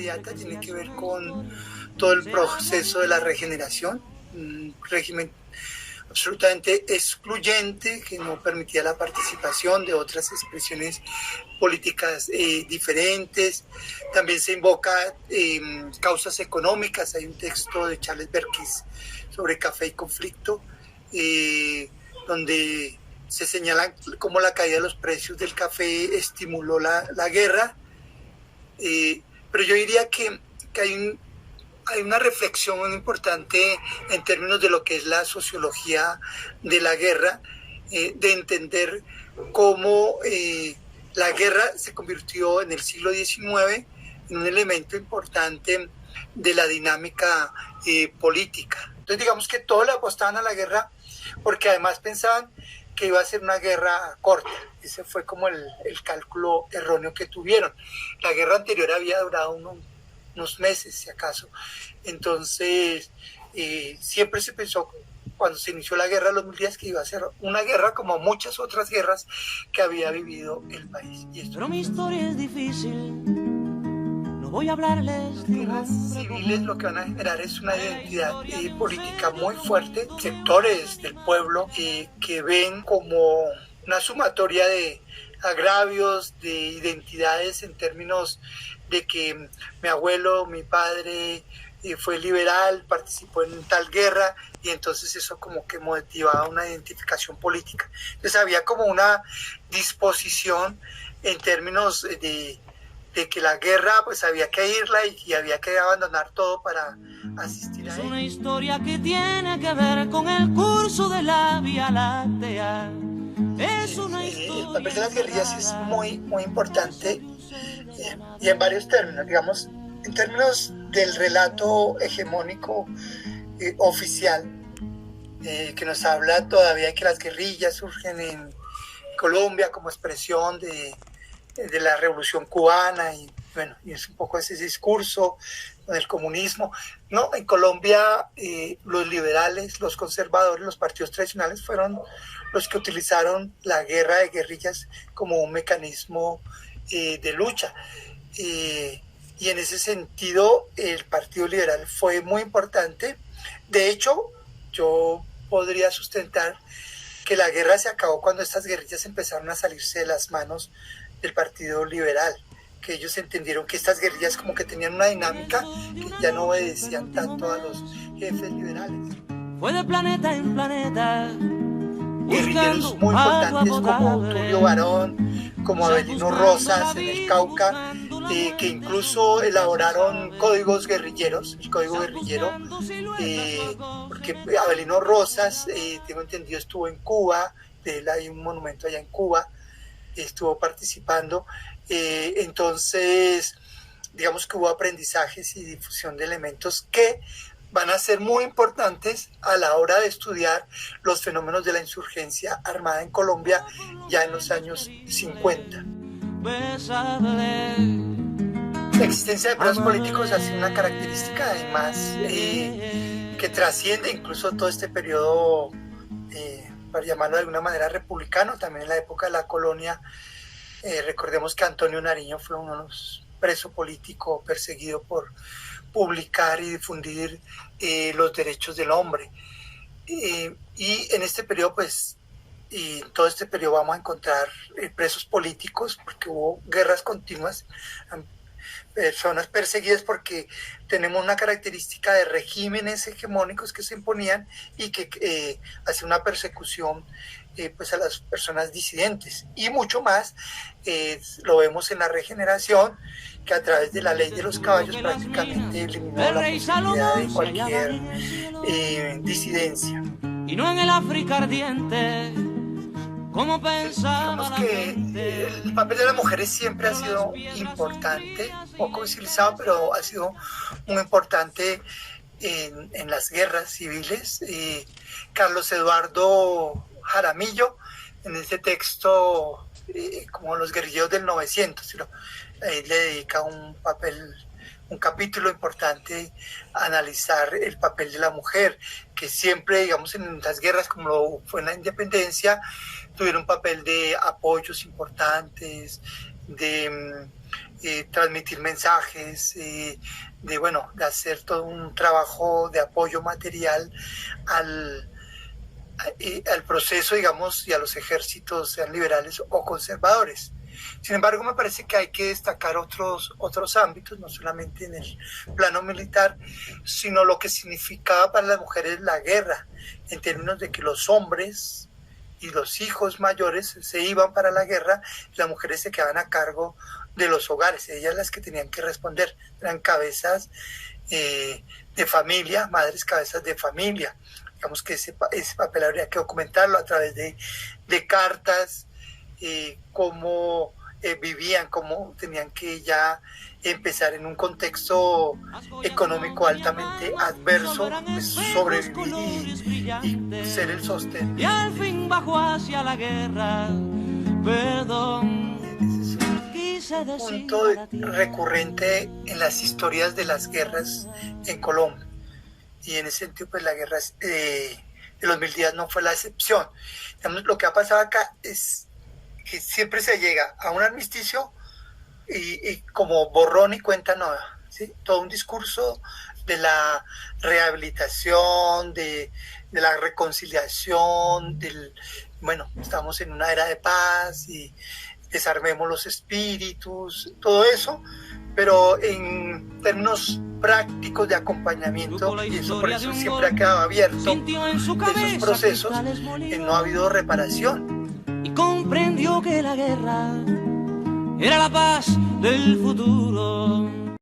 inmediata tiene que ver con todo el proceso de la regeneración, un régimen absolutamente excluyente que no permitía la participación de otras expresiones políticas diferentes. También se invoca causas económicas. Hay un texto de Charles Berkis sobre café y conflicto, donde se señala cómo la caída de los precios del café estimuló la guerra. Pero yo diría que hay una reflexión muy importante en términos de lo que es la sociología de la guerra, de entender cómo la guerra se convirtió en el siglo XIX en un elemento importante de la dinámica política. Entonces digamos que todos le apostaban a la guerra porque además pensaban que iba a ser una guerra corta. Ese fue como el cálculo erróneo que tuvieron. La guerra anterior había durado unos meses, si acaso. Entonces, siempre se pensó, cuando se inició la guerra de los 1000 días, que iba a ser una guerra como muchas otras guerras que había vivido el país. Pero mi historia es difícil, no voy a hablarles de guerras civiles. Lo que van a generar es una identidad política muy fuerte, sectores del pueblo que ven como una sumatoria de agravios, de identidades en términos de que mi abuelo, mi padre fue liberal, participó en tal guerra, y entonces eso como que motivaba una identificación política. Entonces había como una disposición en términos de que la guerra pues había que irla y había que abandonar todo para asistir a ella. Es una historia que tiene que ver con el curso de la Vía Láctea. Es una historia. El papel de las guerrillas es muy, muy importante y en varios términos, digamos, en términos del relato hegemónico oficial, que nos habla todavía de que las guerrillas surgen en Colombia como expresión de la revolución cubana, y bueno, y es un poco ese discurso con el comunismo. No, en Colombia los liberales, los conservadores, los partidos tradicionales fueron los que utilizaron la guerra de guerrillas como un mecanismo de lucha. Y en ese sentido el Partido Liberal fue muy importante. De hecho, yo podría sustentar que la guerra se acabó cuando estas guerrillas empezaron a salirse de las manos del Partido Liberal, que ellos entendieron que estas guerrillas como que tenían una dinámica que ya no obedecían tanto a los jefes liberales. Fue de planeta en planeta, guerrilleros muy importantes como Tulio Barón, como Avelino Rosas en el Cauca, que incluso elaboraron códigos guerrilleros, el código guerrillero, porque Avelino Rosas, tengo entendido, estuvo en Cuba, de él hay un monumento allá en Cuba, estuvo participando, entonces digamos que hubo aprendizajes y difusión de elementos que van a ser muy importantes a la hora de estudiar los fenómenos de la insurgencia armada en Colombia ya en los años 50. La existencia de presos políticos ha sido una característica además que trasciende incluso todo este periodo, para llamarlo de alguna manera republicano, también en la época de la colonia. Recordemos que Antonio Nariño fue uno de los presos políticos perseguido por publicar y difundir los derechos del hombre. Y en este periodo, pues, y en todo este periodo vamos a encontrar presos políticos, porque hubo guerras continuas, personas perseguidas porque tenemos una característica de regímenes hegemónicos que se imponían y que hacía una persecución pues a las personas disidentes. Y mucho más lo vemos en la regeneración, que a través de la ley de los caballos prácticamente eliminó la posibilidad de cualquier disidencia. Y no en el África ardiente, como pensaba la gente. El papel de las mujeres siempre ha sido importante, poco visibilizado, pero ha sido muy importante en las guerras civiles. Carlos Eduardo Jaramillo, en este texto, como los guerrilleros del 900, le dedica un capítulo importante a analizar el papel de la mujer, que siempre, digamos, en las guerras, como lo fue en la independencia, tuvieron un papel de apoyos importantes, de transmitir mensajes, de hacer todo un trabajo de apoyo material al proceso, digamos, y a los ejércitos, sean liberales o conservadores. Sin embargo, me parece que hay que destacar otros ámbitos, no solamente en el plano militar, sino lo que significaba para las mujeres la guerra, en términos de que los hombres y los hijos mayores se iban para la guerra y las mujeres se quedaban a cargo de los hogares, ellas las que tenían que responder, eran cabezas de familia, madres cabezas de familia. Digamos que ese papel habría que documentarlo a través de cartas, cómo vivían, cómo tenían que ya empezar en un contexto económico altamente adverso, pues, sobrevivir y ser el sostén. Y al fin bajó hacia la guerra, perdón. Un punto recurrente en las historias de las guerras en Colombia. Y en ese sentido, pues la guerra de los 1000 días no fue la excepción. Digamos, lo que ha pasado acá es que siempre se llega a un armisticio y como borrón y cuenta nueva, ¿sí? Todo un discurso de la rehabilitación, de la reconciliación, bueno, estamos en una era de paz y desarmemos los espíritus, todo eso, pero en términos prácticos de acompañamiento, y eso por eso siempre ha quedado abierto de esos procesos, no ha habido reparación. Y comprendió que la guerra era la paz del futuro.